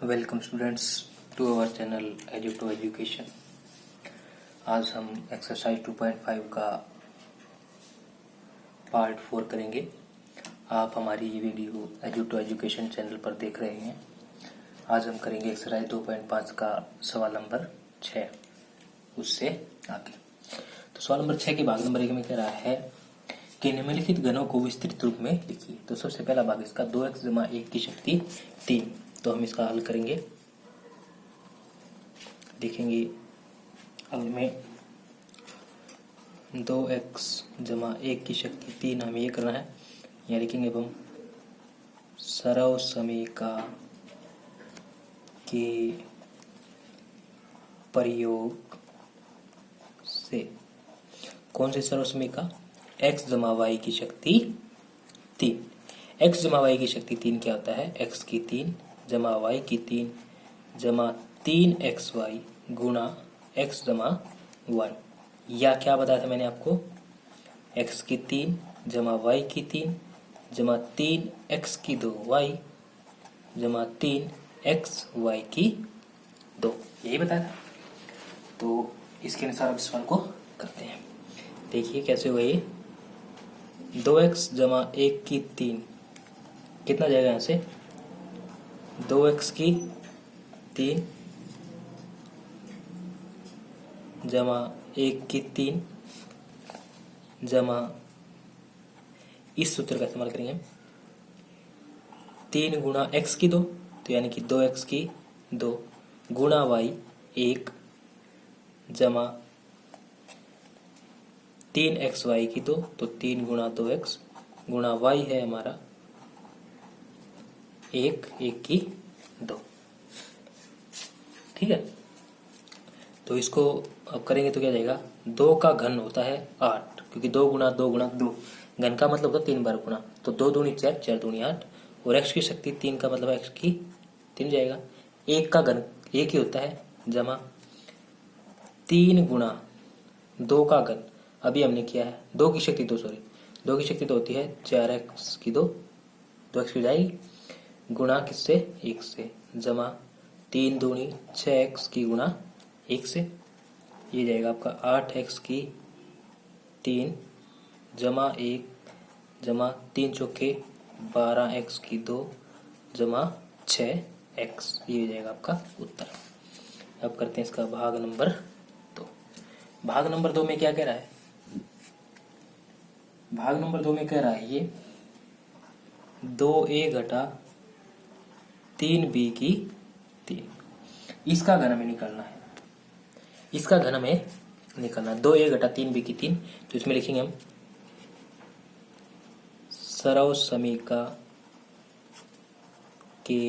Welcome students to our channel edu to education. आज हम exercise 2.5 का पार्ट 4 करेंगे। आप हमारी ये video edu to education channel पर देख रहे हैं। आज हम करेंगे एक्सरसाइज 2.5 का सवाल नंबर 6, उससे आगे। तो सवाल नंबर 6 के भाग नंबर 1 में कह रहा है कि निम्नलिखित घनों को विस्तृत रूप में लिखिए। तो सबसे पहला भाग इसका 2x जमा 1 की शक्ति 3। तो हम इसका हल करेंगे, देखेंगे हल में 2x जमा 1 की शक्ति 3 हमें ये करना है। यहाँ लिखेंगे अब हम सरव समीका के प्रयोग से। कौन सी सरव समीका? x जमा y की शक्ति 3। x जमा y की शक्ति 3 क्या होता है? x की 3 जमा y की 3 जमा 3xy गुणा x जमा y। या क्या बताया था मैंने आपको? x की 3 जमा y की 3 जमा 3x की 2y जमा 3xy की 2, यही बताया था। तो इसके अनुसार अब इस सवाल को करते हैं। देखिए कैसे हुआ ये। 2x जमा 1 की 3 कितना जाएगा यहाँ से? 2x की 3 जमा 1 की 3 जमा, इस सूत्र का इस्तेमाल करेंगे 3 गुणा x की 2, तो यानी कि 2x की 2 गुणा y 1 जमा 3xy की 2, तो 3 गुणा 2x गुणा y है हमारा 1 की 2। ठीक है, तो इसको अब करेंगे तो क्या जाएगा? 2 का घन होता है 8, क्योंकि 2 गुणा 2 गुणा 2, घन का मतलब होता है 3 बार गुणा, तो 2 दूनी 4, 4 दूनी 8, और x की शक्ति 3 का मतलब x की 3 जाएगा। 1 का घन 1 ही होता है, जमा 3 गुणा 2 का घन, अभी हमने किया है 2 की शक्ति 2, सॉरी 2 की शक्ति तो होती है 4x की 2, 2x की जाएगी गुणा किससे? 1 से, जमा 3 दूनी 6x की गुणा 1 से, ये जाएगा आपका 8x की 3 जमा 1 जमा 3 चौके 12x की 2 जमा 6x, ये जाएगा आपका उत्तर। अब करते हैं इसका भाग नंबर 2। भाग नंबर 2 में क्या कह रहा है? भाग नंबर 2 में कह रहा है ये 2a घटा 3b की 3, इसका घन हमें निकालना है। इसका घन हमें निकालना है 2a घटा 3b की 3। तो इसमें लिखेंगे हम सरव समीका के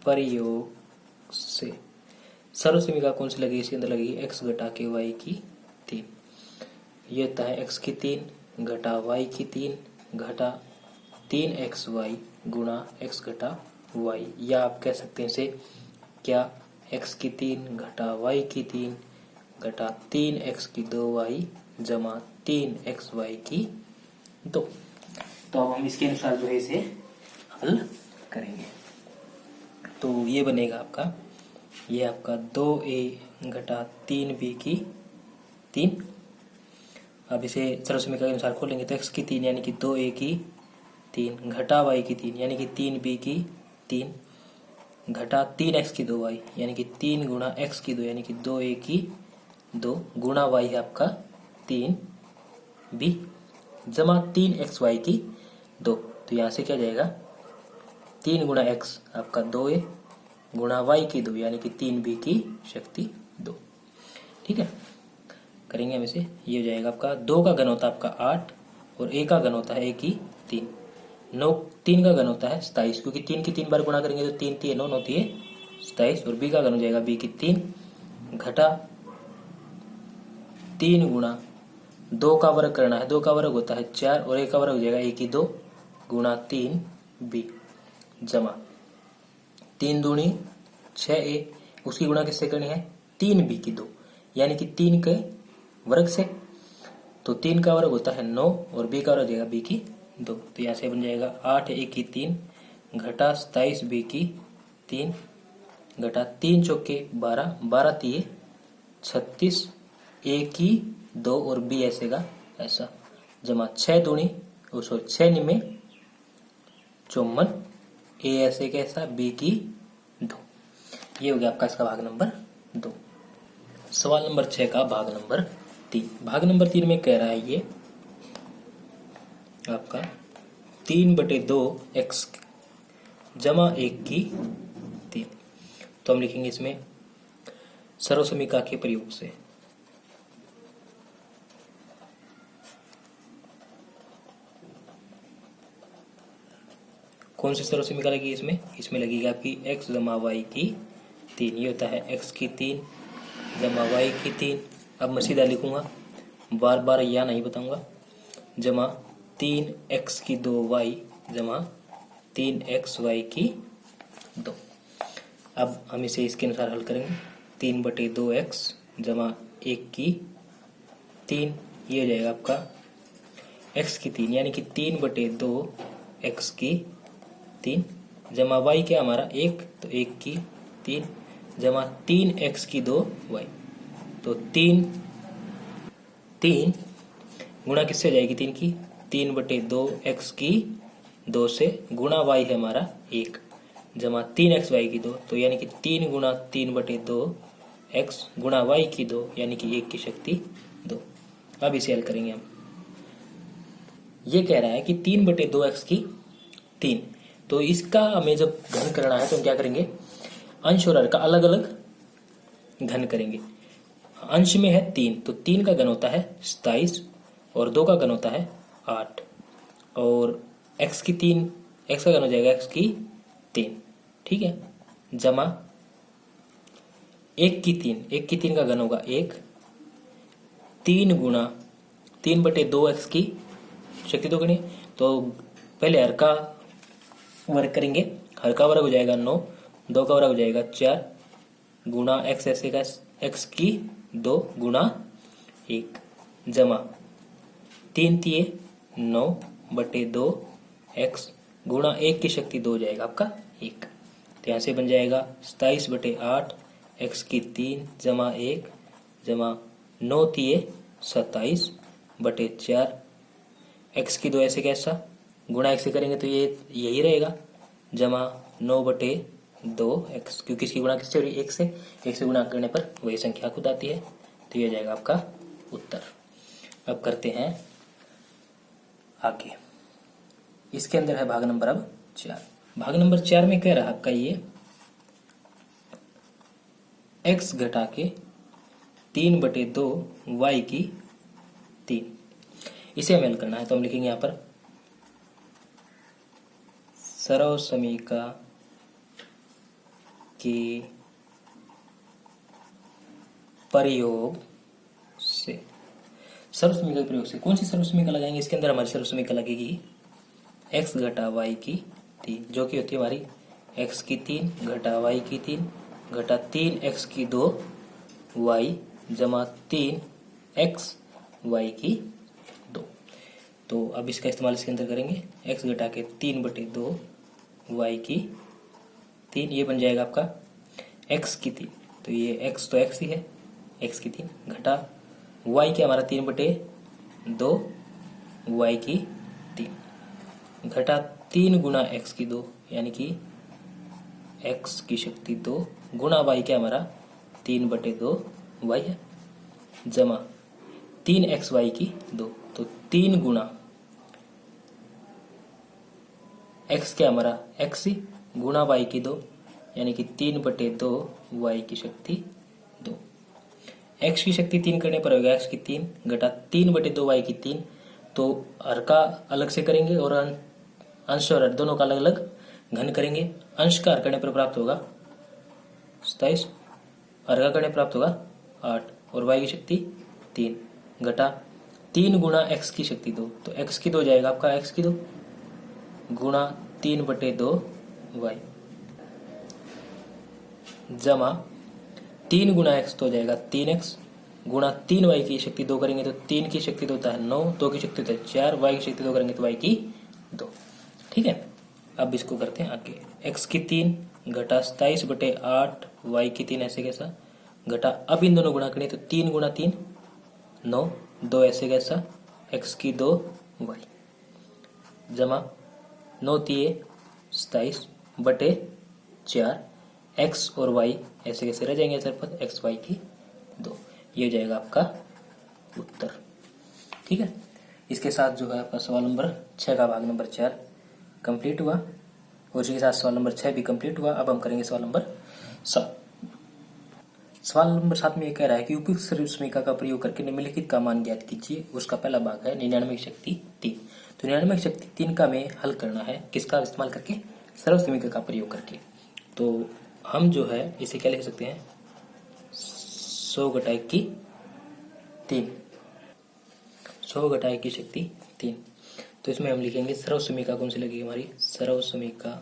प्रयोग से। सरव समीका कौन सी लगेगी? इसके अंदर लगेगी x घटा के y की 3। ये होता है x की 3 घटा y की 3 घटा 3xy गुणा x घटा y, या आप कह सकते हैं इसे क्या? x की 3 घटा y की 3 घटा 3x की 2y जमा 3xy की 2। तो अब हम इसके अनुसार जो है इसे हल करेंगे। तो ये बनेगा आपका, ये आपका 2a घटा 3b की 3। अब इसे सरल समीकरण के अनुसार खोलेंगे तो x की 3 यानी कि 2a की 3 घटा y की 3 यानी कि 3b की 3 घटा 3x की 2y यानी कि 3 गुणा x की 2 यानी कि 2a की 2 गुणा y है आपका 3b जमा 3xy की 2। तो यहाँ से क्या जाएगा? 3 गुणा x आपका 2a गुणा y की 2 यानी कि 3b की शक्ति 2। ठीक है, करेंगे हम इसे। ये हो जाएगा आपका 2 का घन होता है आपका 8 और a का घन होता है a की 3। 9 3 का घन होता है 27, क्योंकि 3 की 3 बार गुणा करेंगे तो 3 3 9 होती है 27, और b का घन हो जाएगा b की 3 घटा 3 गुणा 2 का वर्ग करना है, 2 का वर्ग होता है 4 और a का वर्ग हो जाएगा a की 2 गुणा 3b जमा 3 दूनी 6a, उसकी गुणा किससे करनी है? 3b की 2 यानी कि 3 के वर्ग से, तो 3 का वर्ग होता है 9 और b का वर्ग हो जाएगा b की 2। तो यहाँ से बन जाएगा 8 a की 3 घटा 27 बी की 3 घटा 3 चौके 12 12 तिये 36 ए की 2 और बी ऐसे का ऐसा जमा 6 दूनी 6 निमे 54 ए ऐसे कैसा बी की 2। ये हो गया आपका इसका भाग नंबर 2। सवाल नंबर 6 का भाग नंबर 3। भाग नंबर 3 में कह रहा है ये आपका 3/2 एक्स जमा 1 की 3। तो हम लिखेंगे इसमें सर्वसमीका के प्रयोग से। कौन सी सर्वसमीका लगेगी इसमें? इसमें लगेगी आपकी x जमा वाई की 3। ये होता है x की 3 जमा वाई की 3। अब मैं सीधा लिखूंगा, बार बार या नहीं बताऊंगा। जमा 3x की 2 वाई जमा 3x वाई की 2। अब हम इसे इसके अनुसार हल करेंगे। 3/2 x जमा 1 की 3। ये हो जाएगा आपका x की 3 यानी कि 3/2 x की 3 जमा y क्या हमारा 1 तो 1 की 3 जमा 3x की 2 y। तो 3 गुणा किससे जाएगी 3 की? 3/2 x की 2 से गुणा y है हमारा 1 जमा 3x y की 2। तो यानी कि 3 गुणा 3/2 x गुणा y की 2 यानी कि 1 की शक्ति 2। अब इसे हल करेंगे हम। ये कह रहा है कि 3/2 x की 3। तो इसका हमें जब घन करना है तो हम क्या करेंगे? अंश और हर का अलग अलग घन करेंगे। अंश में है 3 तो 3 का घन होता है 27 और 2 का घन होता है 8 और x की 3 x का घन हो जाएगा x की 3 ठीक है जमा 1 की 3 का घन होगा 1 3 गुणा 3/2 x की शक्ति 2 गणी। तो पहले हर का वर्ग करेंगे। हर का वर्ग हो जाएगा 9 2 का वर्ग हो जाएगा 4 गुणा x ऐसे का x की 2 गुणा 1 जमा 3 तिये 9/2 x गुणा 1 की शक्ति 2 हो जाएगा आपका 1। तो यहाँ से बन जाएगा 27/8 x की 3 जमा 1 जमा 9 तिये 27/4 x की 2 ऐसे कैसा गुणा 1 से करेंगे तो ये यही रहेगा जमा 9/2 x क्योंकि इसकी गुणा किससे हो रही है 1 से गुणा करने पर वही संख्या खुद आती है। तो ये हो जाएगा आपका उत्तर। अब करते हैं आगे। इसके अंदर है भाग नंबर अब 4। भाग नंबर 4 में कह रहा आपका ये x घटा के 3/2 y की 3। इसे हमें हल करना है तो हम लिखेंगे यहाँ पर सर्वसमीका के प्रयोग से। सर्वसमीका के प्रयोग से कौन सी सर्वसमीका लगाएंगे? इसके अंदर हमारी सर्वसमीका लगेगी x घटा y की 3 जो कि होती है हमारी x की 3 घटा y की 3 घटा 3x की 2 y जमा 3x y की 2। तो अब इसका इस्तेमाल इसके अंदर करेंगे। x घटा के 3/2 y की 3 ये बन जाएगा आपका x की 3। तो ये x तो x ही है x की 3 घटा y क्या हमारा 3/2 y की 3 घटा 3 गुणा x की 2 यानी कि x की शक्ति 2 गुणा y क्या हमारा 3/2 y है जमा 3xy की 2। तो 3 गुणा x क्या हमारा x ही गुणा y की 2 यानी कि 3/2 y की शक्ति 2। x की शक्ति 3 करने पर होगा x की 3 घटा 3/2 y की 3। तो हर का अलग से करेंगे और अंश और हर दोनों का अलग अलग घन करेंगे। अंश का हर करने पर प्राप्त होगा 27 हर का करने प्राप्त होगा 8 और y की शक्ति 3 घटा 3 गुणा x की शक्ति 2। तो x की 2 जाएगा आपका x की 2 गुणा 3/2 y जमा 3 गुणा x तो हो जाएगा 3x गुणा 3y की शक्ति 2 करेंगे तो 3 की शक्ति 2 होता है 9 2 की शक्ति होता है 4 y की शक्ति 2 करेंगे तो y की 2 ठीक है। अब इसको करते हैं आगे। x की 3 घटा 27/8 y की 3 ऐसे कैसा घटा, अब इन दोनों गुणा करें तो 3 गुणा 3 9, 2 ऐसे कैसा x की 2 y जमा 9 तिये 27/4 x और y ऐसे कैसे रह जाएंगे सर पद x y की 2। ये हो जाएगा आपका उत्तर। ठीक है, इसके साथ जो है आपका सवाल नंबर 6 का भाग नंबर 4 कंप्लीट हुआ और इसी के साथ सवाल नंबर 6 भी कंप्लीट हुआ। अब हम करेंगे सवाल नंबर 7। सवाल नंबर 7 में ये कह रहा है कि उपयुक्त सर्व समीकरण का प्रयोग करके निम्नलिखित का मान ज्ञात कीजिए। उसका पहला भाग है 99 की शक्ति 3। तो 99 की शक्ति 3 का हमें हल करना है किसका इस्तेमाल करके, सर्व समीकरण का प्रयोग करके। तो हम जो है इसे क्या लिख सकते हैं 100 घटा 1 की 3, 100 घटा 1 की शक्ति 3। तो इसमें हम लिखेंगे सर्व समीकरण कौन सी लगेगी हमारी, सर्व समीकरण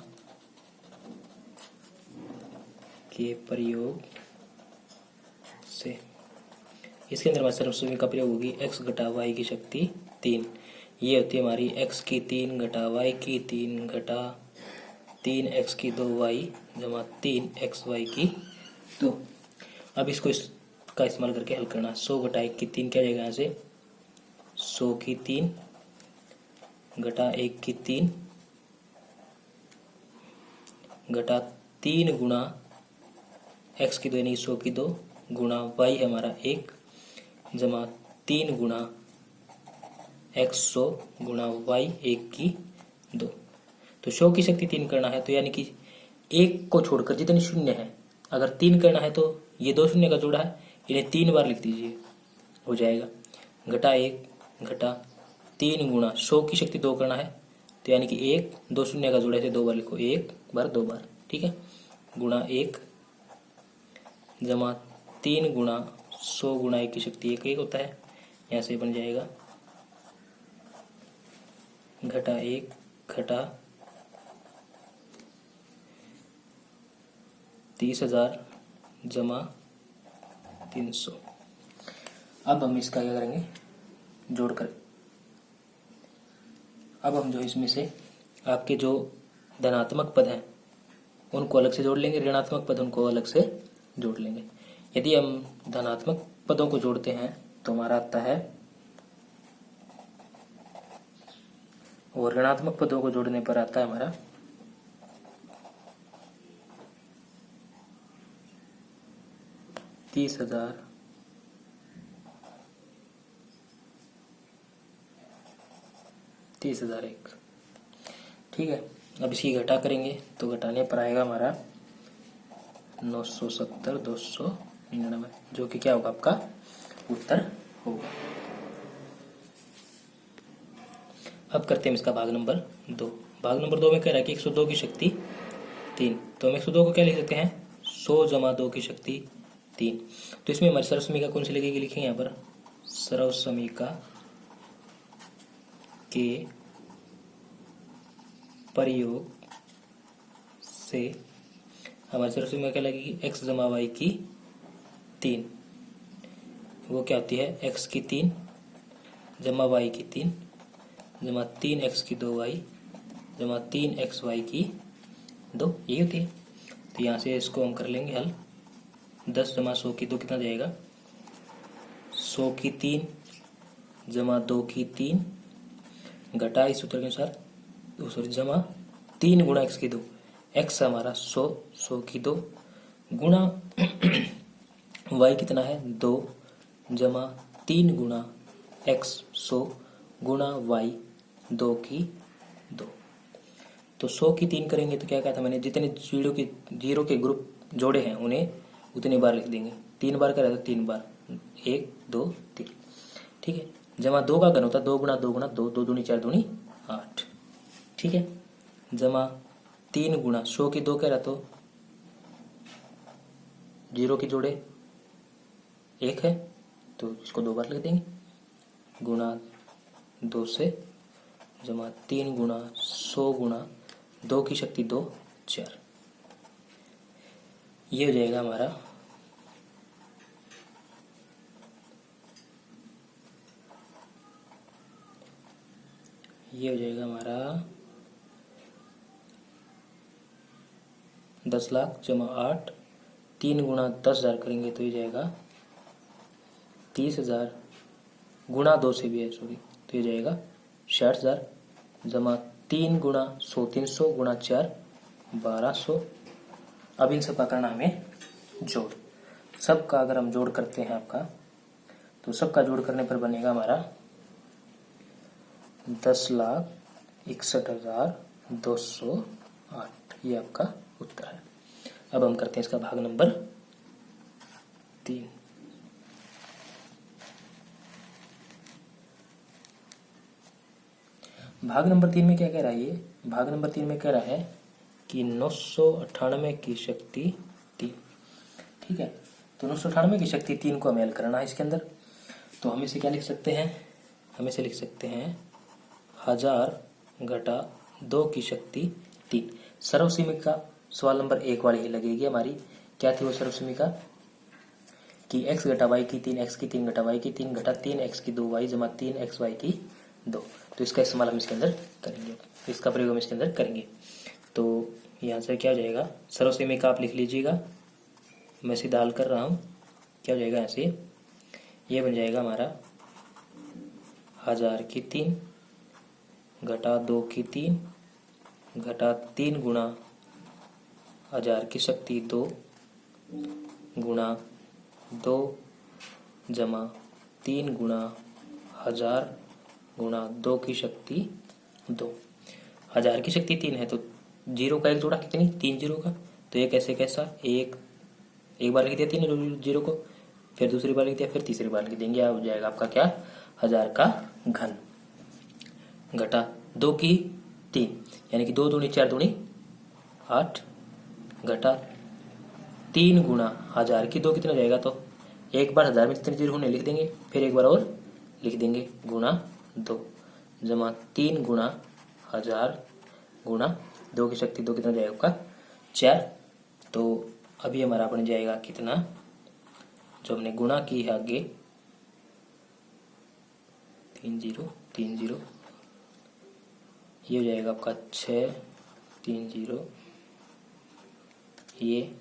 के प्रयोग से। इसके अंदर हमारी सर्व समीकरण का प्रयोग होगी x घटा y की शक्ति 3। ये होती है हमारी x की 3 घटा y की 3 घटा 3x की 2y जमा 3xy की 2। अब इसका इस्तेमाल करके हल करना। 100 घटा 1 की 3 क्या जाएगा यहाँ से 100 की 3 घटा 1 की 3 घटा 3 गुणा x की 2 यानी 100 की 2 गुणा y हमारा 1 जमा 3 गुणा x 100 गुणा y 1 की 2। तो 100 की शक्ति 3 करना है तो यानी कि 1 को छोड़कर जितने शून्य है, अगर 3 करना है तो ये 2 शून्य का जोड़ा है, इन्हें 3 बार लिख दीजिए हो जाएगा। घटा 1 घटा 3 गुणा 100 की शक्ति 2 करना है तो यानी कि 1 2 शून्य का जोड़ा है 2 बार लिखो, 1 बार 2 बार, ठीक है, गुणा 1 जमा 3 गुणा 100 गुणा 1 की शक्ति 1 1 होता है, यहाँ से बन जाएगा घटा 1 घटा 30,000 जमा 300। अब हम इसका क्या करेंगे जोड़कर, अब हम जो इसमें से आपके जो धनात्मक पद हैं उनको अलग से जोड़ लेंगे, ऋणात्मक पद उनको अलग से जोड़ लेंगे। यदि हम धनात्मक पदों को जोड़ते हैं तो हमारा आता है, और ऋणात्मक पदों को जोड़ने पर आता है हमारा 30,000 30,001। ठीक है, अब इसकी घटा करेंगे तो घटाने पर आएगा हमारा 970 299, जो कि क्या होगा आपका उत्तर होगा। अब करते हैं इसका भाग नंबर 2। भाग नंबर 2 में कह रहा है कि 102 की शक्ति 3। तो हम 102 को क्या लिख सकते हैं 100 जमा 2 की शक्ति 3। तो इसमें हमारी सर्व समीकरण कौन सी लगेगी, लिखेंगे यहाँ पर सर्व समीकरण के प्रयोग से हमारी सर्व समीकरण क्या लगेगी x जमा y की 3। वो क्या होती है x की 3 जमा y की 3 जमा 3x की 2y जमा 3xy की 2, यही होती है। तो यहाँ से इसको हम कर लेंगे हल। 10 जमा 100 की 2 कितना जाएगा 100 की 3 जमा 2 की 3 घटा इस सूत्र के अनुसार सॉरी जमा 3 गुणा x की 2, x हमारा 100 की 2 गुणा y कितना है 2 जमा 3 गुणा x 100 गुणा y 2 की 2। तो 100 की 3 करेंगे तो क्या कहा था मैंने, जितने जीरो के ग्रुप जोड़े हैं उन्हें उतनी बार लिख देंगे। 3 बार करा तो 3 बार 1 2 3, ठीक है। जमा 2 का घन होता है 2 गुणा 2 गुणा 2, 2 दूनी 4 दूनी 8, ठीक है। जमा 3 गुणा 100 की 2 कह रहा तो जीरो के जोड़े 1 है तो इसको 2 बार लिख देंगे गुणा 2 से जमा 3 गुणा 100 गुणा 2 की शक्ति 2 4। ये हो जाएगा हमारा 10 लाख जमा 8, 3 गुणा 10,000 करेंगे तो ये जाएगा 30,000, गुणा 2 से भी है सॉरी, तो ये जाएगा 60,000 जमा 3 गुणा 100, 300 गुणा 4 1200। अब इन सब का करना हमें जोड़। सबका अगर हम जोड़ करते हैं आपका, तो सबका जोड़ करने पर बनेगा हमारा 10,61,208। ये आपका उत्तर है। अब हम करते हैं इसका भाग नंबर 3। भाग नंबर 3 में क्या कह रहा है ये? भाग नंबर 3 में कह रहा है कि 998 की शक्ति 3। ठीक है, तो 998 की शक्ति 3 को हमें हल करना है इसके अंदर। तो हम इसे क्या लिख सकते हैं? हम इसे लिख सकते हैं 1000 घटा 2 की शक्ति 3। सर्वसीमिका सवाल नंबर 1 वाली ही लगेगी हमारी। क्या थी वो सर्वसीमिका? कि x घटा y की 3, x की 3 घटा y की 3 घटा 3x की 2y जमा 3x y की 2। तो इसका इस्तेमाल हम इसके अंदर करेंगे, इसका प्रयोग हम इसके अंदर करेंगे। तो यहाँ से क्या हो जाएगा? सर्वसीमिका आप लिख लीजिएगा, मैं सीधा हल कर रहा हूँ। क्या हो जाएगा? यहाँ से ये बन जाएगा हमारा 1000 की 3 घटा 2 की 3 घटा 3 गुणा 1000 की शक्ति 2 गुणा 2 जमा 3 गुणा 1000 गुणा 2 की शक्ति 2। 1000 की शक्ति 3 है तो जीरो का एक जोड़ा कितनी? 3 जीरो का। तो ये कैसे कैसा? एक बार लिख दिया 3 जीरो को, फिर दूसरी बार लिख दिया, फिर तीसरी बार लिख देंगे। हो जाएगा आपका क्या? 1000 का घन घटा 2 की 3, यानी कि 2 दूनी 4 दूनी 8 घटा 3 गुणा 1000 की 2 कितना जाएगा? तो एक बार 1000 में कितने जीरो होने लिख देंगे, फिर एक बार और लिख देंगे गुणा 2 जमा 3 गुणा 1000 गुणा 2 की शक्ति 2 कितना जाएगा आपका? 4। तो अभी हमारा बन जाएगा कितना? जो हमने गुणा की है आगे 3 0 3 0, ये हो जाएगा आपका 6 3 0, ये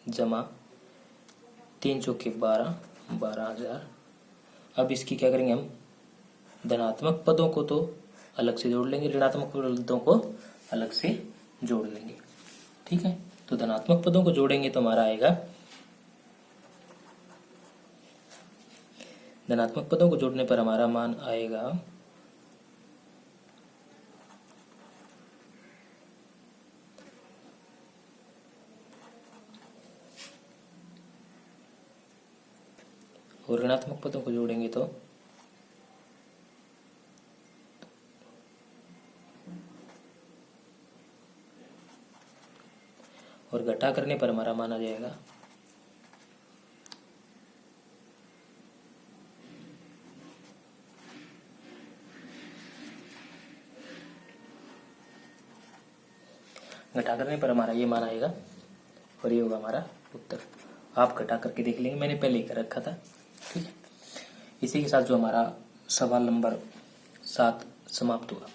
जमा 3 चौके 12 12,000। अब इसकी क्या करेंगे हम? धनात्मक पदों को तो अलग से जोड़ लेंगे, ऋणात्मक पदों को अलग से जोड़ लेंगे। ठीक है, तो धनात्मक पदों को जोड़ेंगे तो हमारा आएगा, धनात्मक पदों को जोड़ने पर हमारा मान आएगा और ऋणात्मक पदों को जोड़ेंगे तो और घटा करने पर हमारा मान आ जाएगा घटा करने पर हमारा ये मान आएगा और ये होगा हमारा उत्तर। आप घटा करके देख लेंगे, मैंने पहले ही कर रखा था। ठीक है, इसी के साथ जो हमारा सवाल नंबर 7 समाप्त हुआ।